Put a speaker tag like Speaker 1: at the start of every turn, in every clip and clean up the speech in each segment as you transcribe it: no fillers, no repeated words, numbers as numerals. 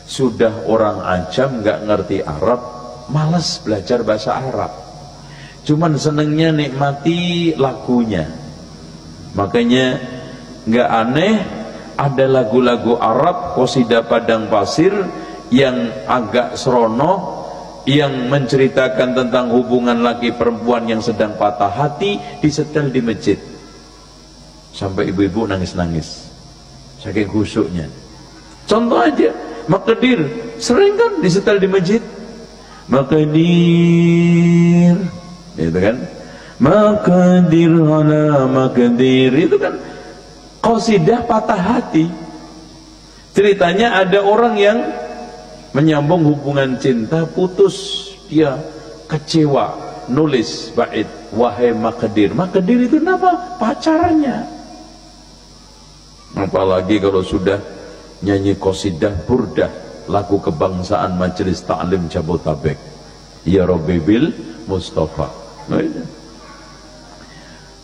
Speaker 1: Sudah orang ajam nggak ngerti Arab, malas belajar bahasa Arab, cuman senengnya nikmati lagunya. Makanya nggak aneh ada lagu-lagu Arab, qasidah padang pasir yang agak serono, yang menceritakan tentang hubungan laki perempuan yang sedang patah hati, disetel di masjid sampai ibu-ibu nangis-nangis saking khusyuknya. Contoh aja, Maqdir sering kan disetel di masjid. Maqdir, itu kan, Maqdir ala Maqdir, itu kan qasidah patah hati. Ceritanya ada orang yang menyambung hubungan cinta, putus, dia kecewa, nulis bait, wahai Maqdir. Maqdir itu nama pacarannya. Apalagi kalau sudah nyanyi qasidah burdah, lagu kebangsaan Majelis Ta'lim Jabotabek, ya Rabbi bil Mustafa.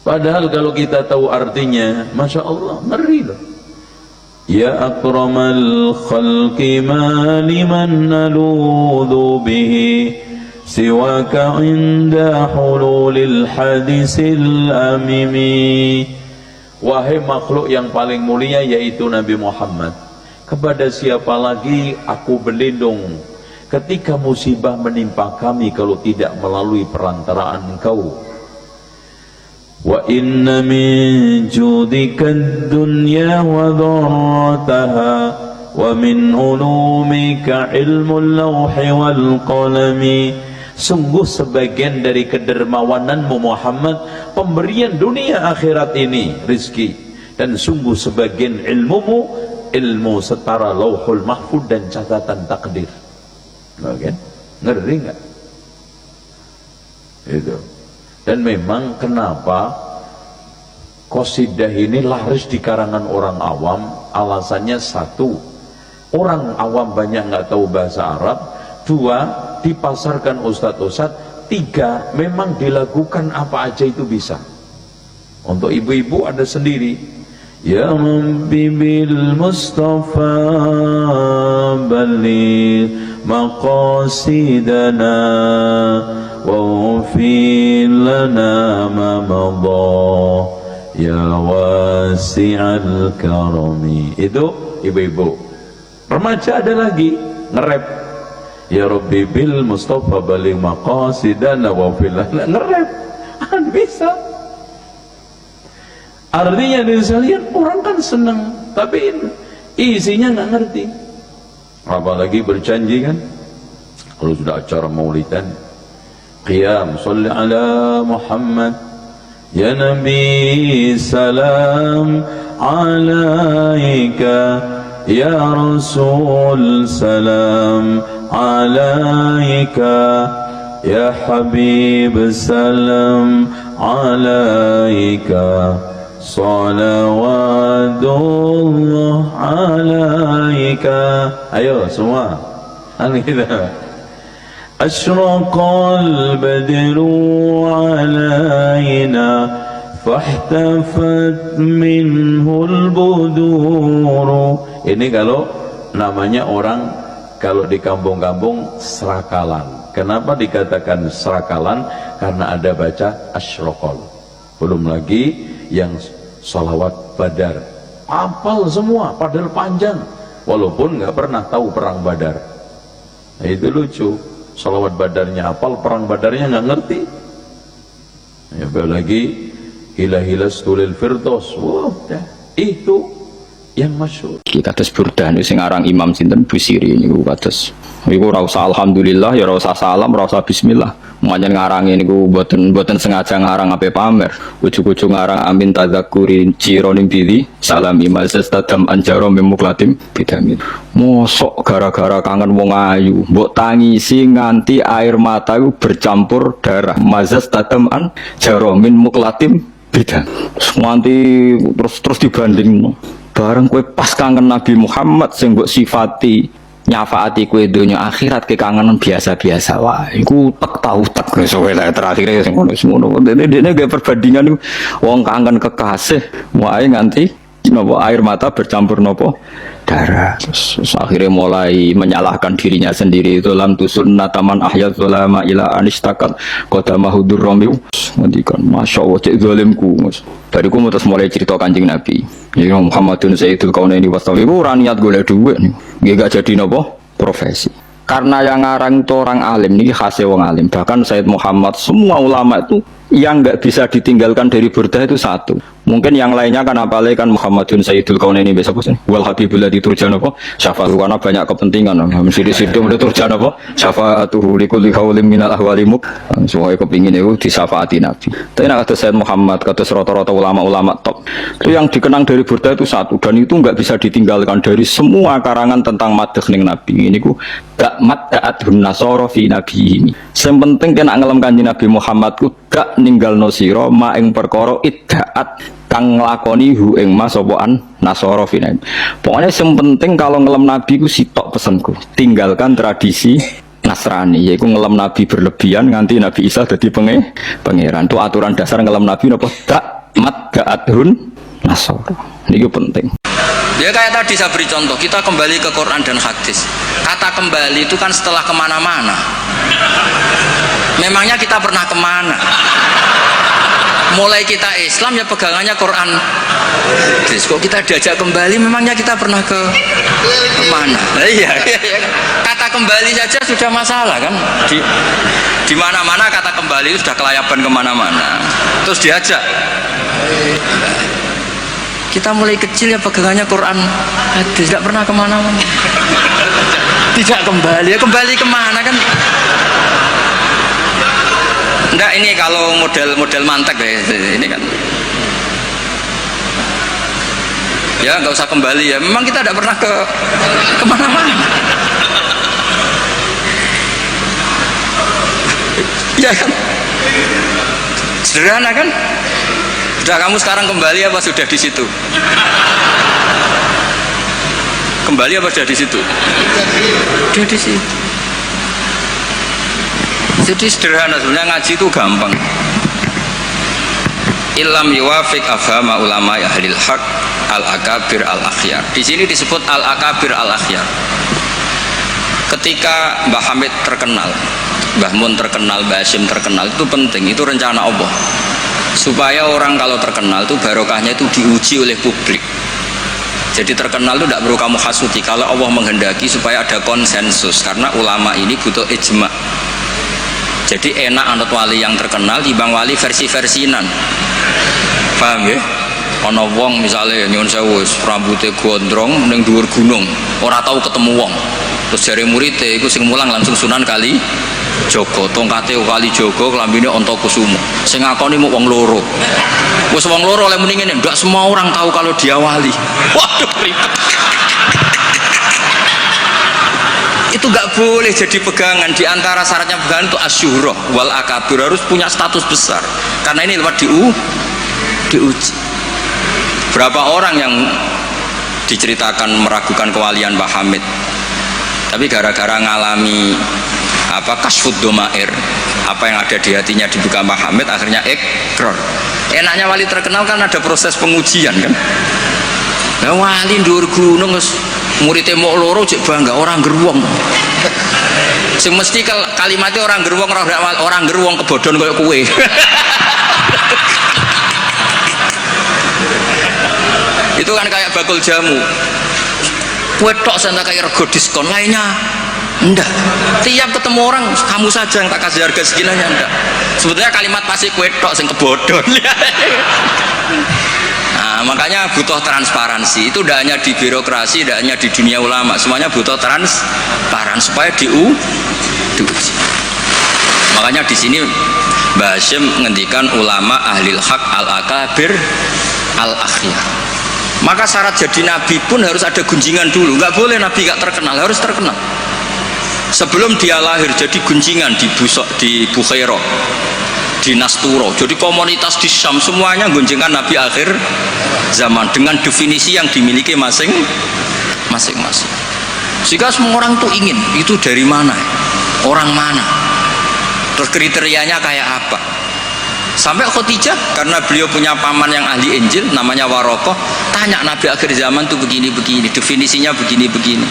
Speaker 1: Padahal kalau kita tahu artinya, Masya Allah, ngeri loh. Ya akramal khalqi ma liman naludhu bihi siwaka inda hululil hadisil amimi. Wahai makhluk yang paling mulia, yaitu Nabi Muhammad, kepada siapa lagi aku berlindung ketika musibah menimpa kami kalau tidak melalui perantaraan engkau. Wa inna min judika ad-dunya wa dharrataha wa min ulumika ilmul lawhi wal qalami. Sungguh sebagian dari kedermawananmu Muhammad, pemberian dunia akhirat ini, rizki, dan sungguh sebagian ilmumu, ilmu setara lauhul mahfud dan catatan takdir. Kan? Ngeri nggak? Itu. Dan memang kenapa qasidah ini laris di karangan orang awam? Alasannya satu, orang awam banyak nggak tahu bahasa Arab. Dua, dipasarkan ustadz-ustadz. Tiga, memang dilakukan apa aja itu bisa. Untuk ibu-ibu ada sendiri. Ya Rabbi bil Mustafa balligh maqasidana waghfir lana ma madha ya wasi'al karami. Itu ibu-ibu. Remaja ada lagi nge-rap, ya Rabbi bil Mustafa balligh maqasidana waghfir lana, nge-rap. Bisa. Artinya dari sekalian, orang kan senang, tapi isinya nggak ngerti. Apalagi berjanji kan, kalau sudah acara maulidan, qiyam sholli ala Muhammad ya Nabi salam alaika ya Rasul salam alaika ya Habib salam alaika salawatullah alaika. Ayo semua kita. Asyraqal badru alaina fahtafat minhul budur. Ini kalau namanya orang kalau di kampung-kampung serakalan. Kenapa dikatakan serakalan? Karena ada baca asyraqal. Belum lagi yang salawat badar, hafal semua, padahal panjang, walaupun nggak pernah tahu perang badar. Nah, itu lucu, salawat badarnya hafal, perang badarnya nggak ngerti. Ya, lagi hilas tulil firdaus, wah, itu yang masyhur.
Speaker 2: Kados burdan sing aran Imam sinten Busiri niku kados. Niku ora usah alhamdulillah, ya ora usah salam, ora usah bismillah. Manjen ngarange niku mboten sengaja ngarang ape pamer. Ujug-ujug ngarang amin tadzakuri cironing dili salam imazas tadam anjaro memuklatim bidamin. Mosok gara-gara kangen wong ayu, mbok tangisi nganti air mata iku bercampur darah. Mazas tadam anjaro min muklatim bidam. Nganti terus dibanding. Bareng kowe pas kangen Nabi Muhammad sing mbok sifati nyafaati kowe donya akhirat kekangenan biasa-biasa wae. Iku tek tau tek iso terakhir sing ngono. Dene gak perbandingan wong kangen kekasih wae nganti napa air mata bercampur napa darah. Terus akhirnya mulai menyalahkan dirinya sendiri. Itu lam tusunna taman ahyat zulama ila anistakat qadamahu durrami. Ngendikan masya Allah cek zalimku. Bariku terus mulai cerita Kanjeng Nabi. Ya Muhammadun Sayyidul Kaunaini wasallam. Iku ora niat golek dhuwit. Nggih gak jadi napa? Profesi. Karena yang ngarang itu orang alim, ini khasnya wong alim. Bahkan Sayyid Muhammad, semua ulama itu yang nggak bisa ditinggalkan dari burdah itu satu. Mungkin yang lainnya kan apalagi kan Muhammadun Sayyidul Kaunaini besok sih. Wal Habibullah diturjan apa? Syafaat karena banyak kepentingan. Mesti di situ udah turjan apa? Syafaatuhu likulli haulim minal ahwalimuk. Semua kepingin itu disafaati Nabi. Tapi nak kata Sayyid Muhammad, kata rata-rata ulama-ulama top. Itu yang dikenang dari burdah itu satu dan itu nggak bisa ditinggalkan dari semua karangan tentang madhah ning Nabi. Ini ku gak mad'atun nasara fi nabi ini. Yang penting kena ngelem Kanjeng Nabi Muhammad ku gak ninggal nosiro ma ing perkara iddaat kang nglakoni hu ing mas apaan nasara fi nabi. Pokoknya yang penting kalau ngelem Nabi ku sitok pesenku. Tinggalkan tradisi Nasrani, yaitu ngelem Nabi berlebihan nganti Nabi Isa jadi pangeran. Itu aturan dasar ngelem Nabi napa tak mad'atun nasara. Ini penting.
Speaker 3: Ya kayak tadi saya beri contoh, kita kembali ke Quran dan hadis. Kata kembali itu kan setelah kemana-mana. Memangnya kita pernah kemana? Mulai kita Islam ya pegangannya Quran. Terus kok kita diajak kembali, memangnya kita pernah ke mana? Nah, iya. Kata kembali saja sudah masalah kan? Di mana-mana kata kembali itu sudah kelayaban kemana-mana. Terus diajak. Kita mulai kecil ya pegangannya Quran hadis, tidak pernah kemana-mana. Tidak kembali, ya kembali kemana kan? Enggak, ini kalau model mantek ya, ini kan. Ya nggak usah kembali ya, memang kita tidak pernah kemana-mana. Ya kan? Sederhana kan? Sudah kamu sekarang kembali apa sudah di situ? Kembali apa sudah di situ? Sudah di situ. Jadi sederhana sebenarnya, ngaji itu gampang. Illam yuwafiq afhama ulama ahlil haq al-akabir al-akhyar. Di sini disebut al-akabir al-akhyar. Ketika Mbah Hamid terkenal, Mbah Mun terkenal, Mbah Hashim terkenal, itu penting, itu rencana Allah. Supaya orang kalau terkenal itu barokahnya itu diuji oleh publik. Jadi terkenal itu tidak perlu kamu hasuti. Kalau Allah menghendaki supaya ada konsensus, karena ulama ini butuh ijma. Jadi enak anut wali yang terkenal dibanding wali versi-versinan. Paham ya? Ana wong misalnya nyuwun sewu rambutnya gondrong ning dhuwur gunung, ora tahu ketemu wong. Terus jare muridé iku sing mulang langsung Sunan Kali Jogo, tongkate Kali Jogo, klambine Antakusuma. Sing ngakoni mung wong loro. Wis wong loro oleh muni ngene, ndak semua orang tahu kalau dia wali. Waduh, ribet. Itu nggak boleh jadi pegangan. Di antara syaratnya pegangan itu asyura wal akabir, harus punya status besar. Karena ini lewat diuji. Berapa orang yang diceritakan meragukan kewalian Mbah Hamid, tapi gara-gara ngalami kasfud domair, apa yang ada di hatinya dibuka Mbah Hamid, akhirnya ikrar. Enaknya wali terkenal kan ada proses pengujian kan. Nah, wali ndur gunung muridnya mau loro cek bangga orang geruwong. Sing mesti kalimatnya orang geruwong, orang geruwong kebodhon kayak kue. Itu kan kayak bakul jamu. Kue tok sana kayak rego diskon, lainnya enggak. Tiap ketemu orang kamu saja yang tak kasih harga seginanya, enggak. Sebetulnya kalimat pasti kue tok sing kebodhon. Nah, makanya butuh transparansi. Itu tidak hanya di birokrasi, tidak hanya di dunia ulama, semuanya butuh transparan supaya diuji. Makanya di sini Mbah Hashim menghentikan ulama ahlil haq al-akabir al-akhyar. Maka syarat jadi nabi pun harus ada gunjingan dulu. Nggak boleh nabi nggak terkenal, harus terkenal. Sebelum dia lahir jadi gunjingan di Bukhairah, di Nasturo, jadi komunitas di Syam, semuanya gunjingan nabi akhir zaman dengan definisi yang dimiliki masing-masing. Jika semua orang tuh ingin, itu dari mana, orang mana, terus kriterianya kayak apa. Sampai Khadijah karena beliau punya paman yang ahli Injil namanya Warokoh, tanya Nabi akhir zaman tuh begini-begini, definisinya begini-begini.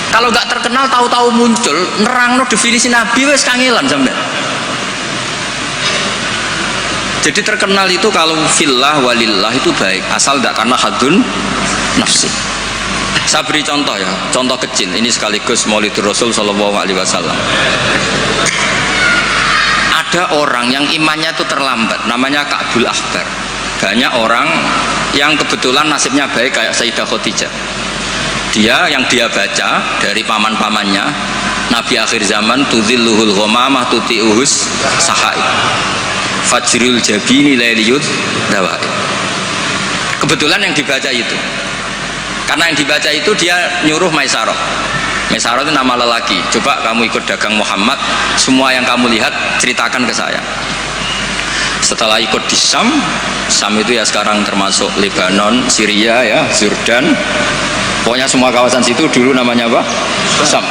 Speaker 3: Kalau nggak terkenal tahu-tahu muncul nerangno definisi Nabi wes kangelan sampai. Jadi terkenal itu kalau fillah walillah itu baik, asal tidak karena hadun nafsi. Saya beri contoh ya, contoh kecil. Ini sekaligus Maulidur Rasul Shallallahu Alaihi Wasallam. Ada orang yang imannya itu terlambat, namanya Ka'bul Ahbar. Banyak orang yang kebetulan nasibnya baik kayak Sayyidah Khadijah. Yang dia baca dari paman-pamannya, Nabi akhir zaman tudhilluhul ghamamah tuti'uhus sahai. Fajrul jabini lailiyud dawai. Kebetulan yang dibaca itu, karena yang dibaca itu dia nyuruh Maisarah. Maisarah itu nama lelaki. Coba kamu ikut dagang Muhammad, semua yang kamu lihat ceritakan ke saya. Setelah ikut di Syam itu ya sekarang termasuk Lebanon, Syria ya, Jordan, pokoknya semua kawasan situ dulu namanya apa? Syam.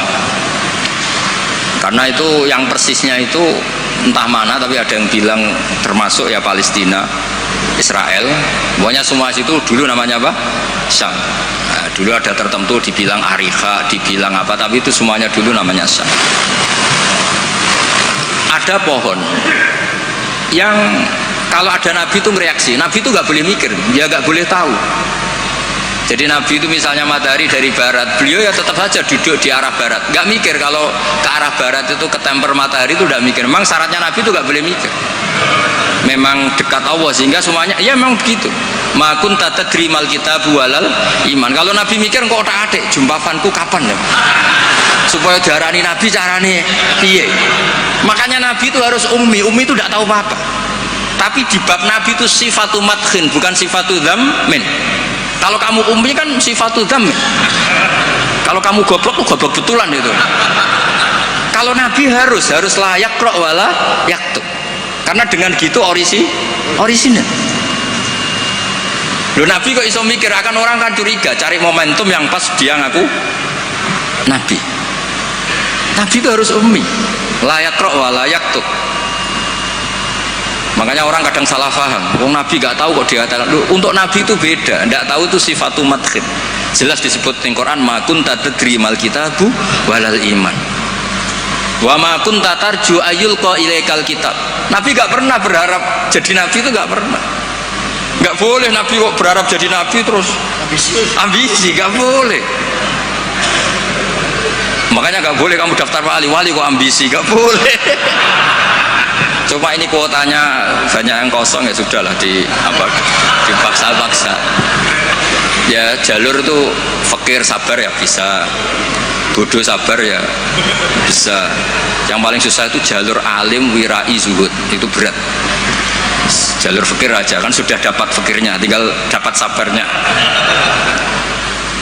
Speaker 3: Karena itu yang persisnya itu entah mana, tapi ada yang bilang termasuk ya Palestina, Israel, pokoknya semua situ dulu namanya apa? Syam. Nah, dulu ada tertentu dibilang Ariha, dibilang apa, tapi itu semuanya dulu namanya Syam. Ada pohon yang kalau ada Nabi itu mereaksi, Nabi itu nggak boleh mikir, dia nggak boleh tahu. Jadi Nabi itu misalnya matahari dari barat, beliau ya tetap saja duduk di arah barat, nggak mikir kalau ke arah barat itu ketemper matahari itu nggak mikir. Memang syaratnya Nabi itu nggak boleh mikir. Memang dekat Allah sehingga semuanya, ya memang begitu. Ma kunta tadri mal kitabu walal iman. Kalau Nabi mikir kok tak adik, jumpapanku kapan ya? Supaya diarani Nabi carane piye? Makanya Nabi itu harus ummi. Ummi itu tidak tahu apa-apa. Tapi di bab Nabi itu sifatu madkhin, bukan sifatu dzammin. Kalau kamu ummi kan sifatu dzammin. Kalau kamu goblok, goblok betulan itu. Kalau Nabi harus layak yaqra wala yaktub. Karena dengan gitu orisinal. Loh, Nabi kok iso mikir, akan orang kan curiga, cari momentum yang pas dia ngaku Nabi. Nabi itu harus ummi, layak yaqra wala yaktub. Makanya orang kadang salah paham, wong Nabi gak tahu kok dikatakan. Untuk Nabi itu beda, tidak tahu itu sifatu madkhin. Jelas disebut di Quran, ma kunta tadri mal kitabu walal iman. Wa ma kunta tarju ayyulqa ilaikal kitab. Nabi gak pernah berharap jadi Nabi, itu gak pernah. Gak boleh Nabi kok berharap jadi Nabi terus ambisi, gak boleh. Makanya gak boleh kamu daftar wali-wali kok ambisi, gak boleh. Cuma ini kuotanya banyak yang kosong, ya sudahlah dipaksa-paksa. Ya jalur itu fakir sabar ya bisa, bodoh sabar ya bisa. Yang paling susah itu jalur alim wirai zuhud, itu berat. Jalur fakir aja kan sudah dapat fakirnya, tinggal dapat sabarnya.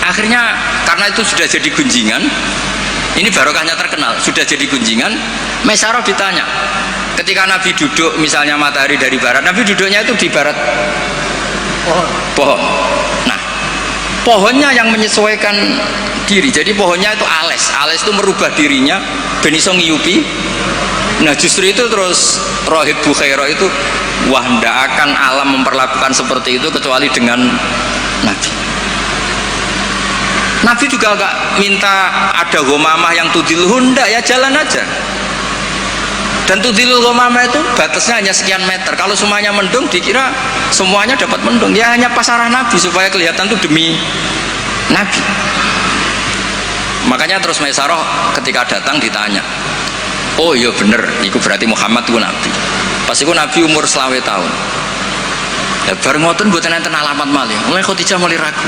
Speaker 3: Akhirnya karena itu sudah jadi gunjingan, ini barokahnya terkenal, sudah jadi gunjingan. Maisarah ditanya, ketika Nabi duduk misalnya matahari dari barat, Nabi duduknya itu di barat pohon. Nah, pohonnya yang menyesuaikan diri, jadi pohonnya itu ales itu merubah dirinya ben iso ngiyupi. Nah justru itu terus Rohib Bukhairah itu, wah ndak akan alam memperlakukan seperti itu kecuali dengan Nabi. Nabi juga gak minta ada ghamamah yang tudilhun, ndak, ya jalan aja. Dan tudilul ghamamah itu batasnya hanya sekian meter. Kalau semuanya mendung dikira semuanya dapat mendung, ya hanya pas arah Nabi supaya kelihatan itu demi Nabi. Makanya terus Maisarah ketika datang ditanya, oh iya bener, itu berarti Muhammad itu Nabi. Pas itu Nabi umur 20 tahun. Ya bareng ngoten mboten enten alamat malih. Mulai Khadijah mulai ragu.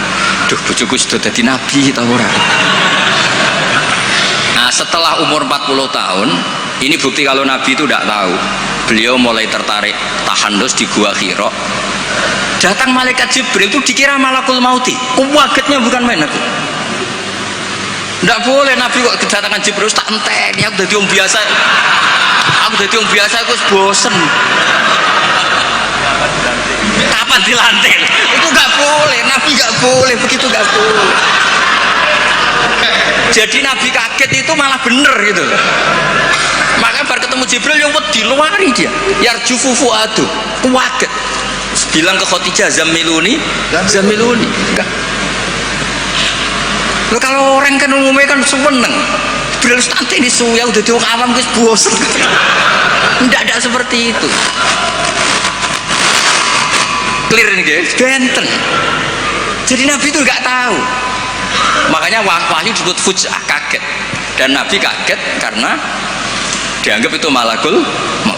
Speaker 3: Duh, bojoku sudah jadi Nabi ta ora? Nah, setelah umur 40 tahun, ini bukti kalau Nabi itu tidak tahu. Beliau mulai tertarik tahandus di Gua Hira. Datang malaikat Jibril itu dikira malakul mauti. Kagetnya bukan main aku. Tidak boleh Nabi kok kedatangan Jibril tak enteni, aku jadi orang biasa. Aku jadi orang biasa, aku bosen. Kapan dilantik? Itu nggak boleh, Nabi nggak boleh, begitu nggak boleh. Jadi Nabi kaget itu malah bener gitu. Maka bar ketemu Jibril yang wedi luari dia. Yarjufu fuadu, kuwaget. Bilang ke Khadijah zamiluni. Enggak. Loh, kalau orang kan umumnya kan seneng. Jibril nanti ini suya udah diwong awam wis bosen. Tidak seperti itu. Clear nih guys, benten. Jadi Nabi itu nggak tahu. Makanya wahyu disebut fujah, kaget. Dan Nabi kaget karena dianggap itu malakul maut.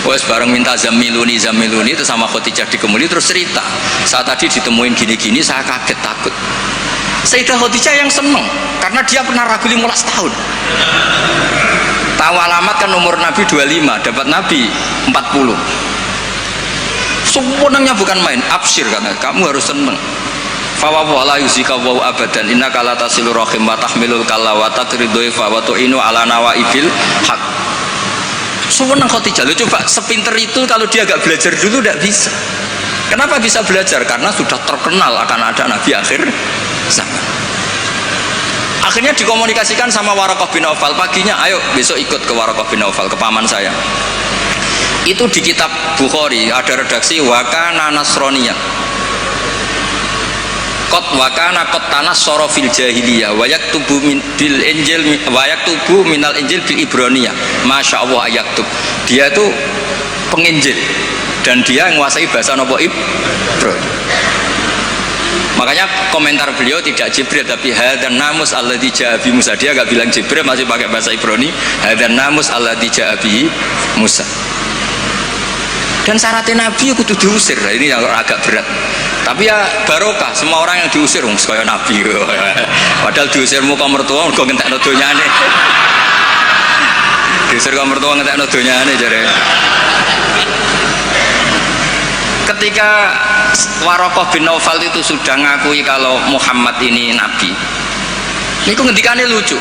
Speaker 3: Wes bareng minta zamiluni itu sama Khadijah dikemuli terus cerita. Saat tadi ditemuin gini-gini saya kaget takut. Sayyidah Khadijah yang seneng karena dia pernah ragu 15 tahun. Tahu alamat kan umur Nabi 25, dapat Nabi 40. Semuanya bukan main, absyir kata, kamu harus seneng. Fawawu ala yuzika wawu abadan innaka la tasilur rahim wa tahmilul kalla wa taqridhu wa tu'inu ala nawaibil haq. Seneng Khadijah. Lo coba sepinter itu kalau dia agak belajar dulu tidak bisa. Kenapa bisa belajar? Karena sudah terkenal akan ada Nabi akhir zaman. Akhirnya dikomunikasikan sama Waraqah bin Nawfal, paginya ayo besok ikut ke Waraqah bin Nawfal, ke paman saya. Itu di kitab Bukhari ada redaksi wakana nasroniyah kot wakana kot tanah sorofil jahiliyah wayak tubuh bil injil wayak tubuh minal injil bil ibroniyah. Masya Allah ayaktub, dia itu penginjil dan dia menguasai bahasa Nopo Ibrani. Makanya komentar beliau tidak Jibril tapi hadan namus alladzi ja'a bi Musa. Dia enggak bilang Jibril, masih pakai bahasa Ibrani, hadan namus alladzi ja'a bi Musa. Dan syaratnya Nabi itu diusir. Nah, ini yang agak berat. Tapi ya barokah, semua orang yang diusir kaya Nabi. Padahal diusir muka mertua kok ngentekno donyane. Diusir muka mertua ngentekno donyane jare. Ketika Waraqah bin Nawfal itu sudah ngakui kalau Muhammad ini nabi, niku ngendikane lucu.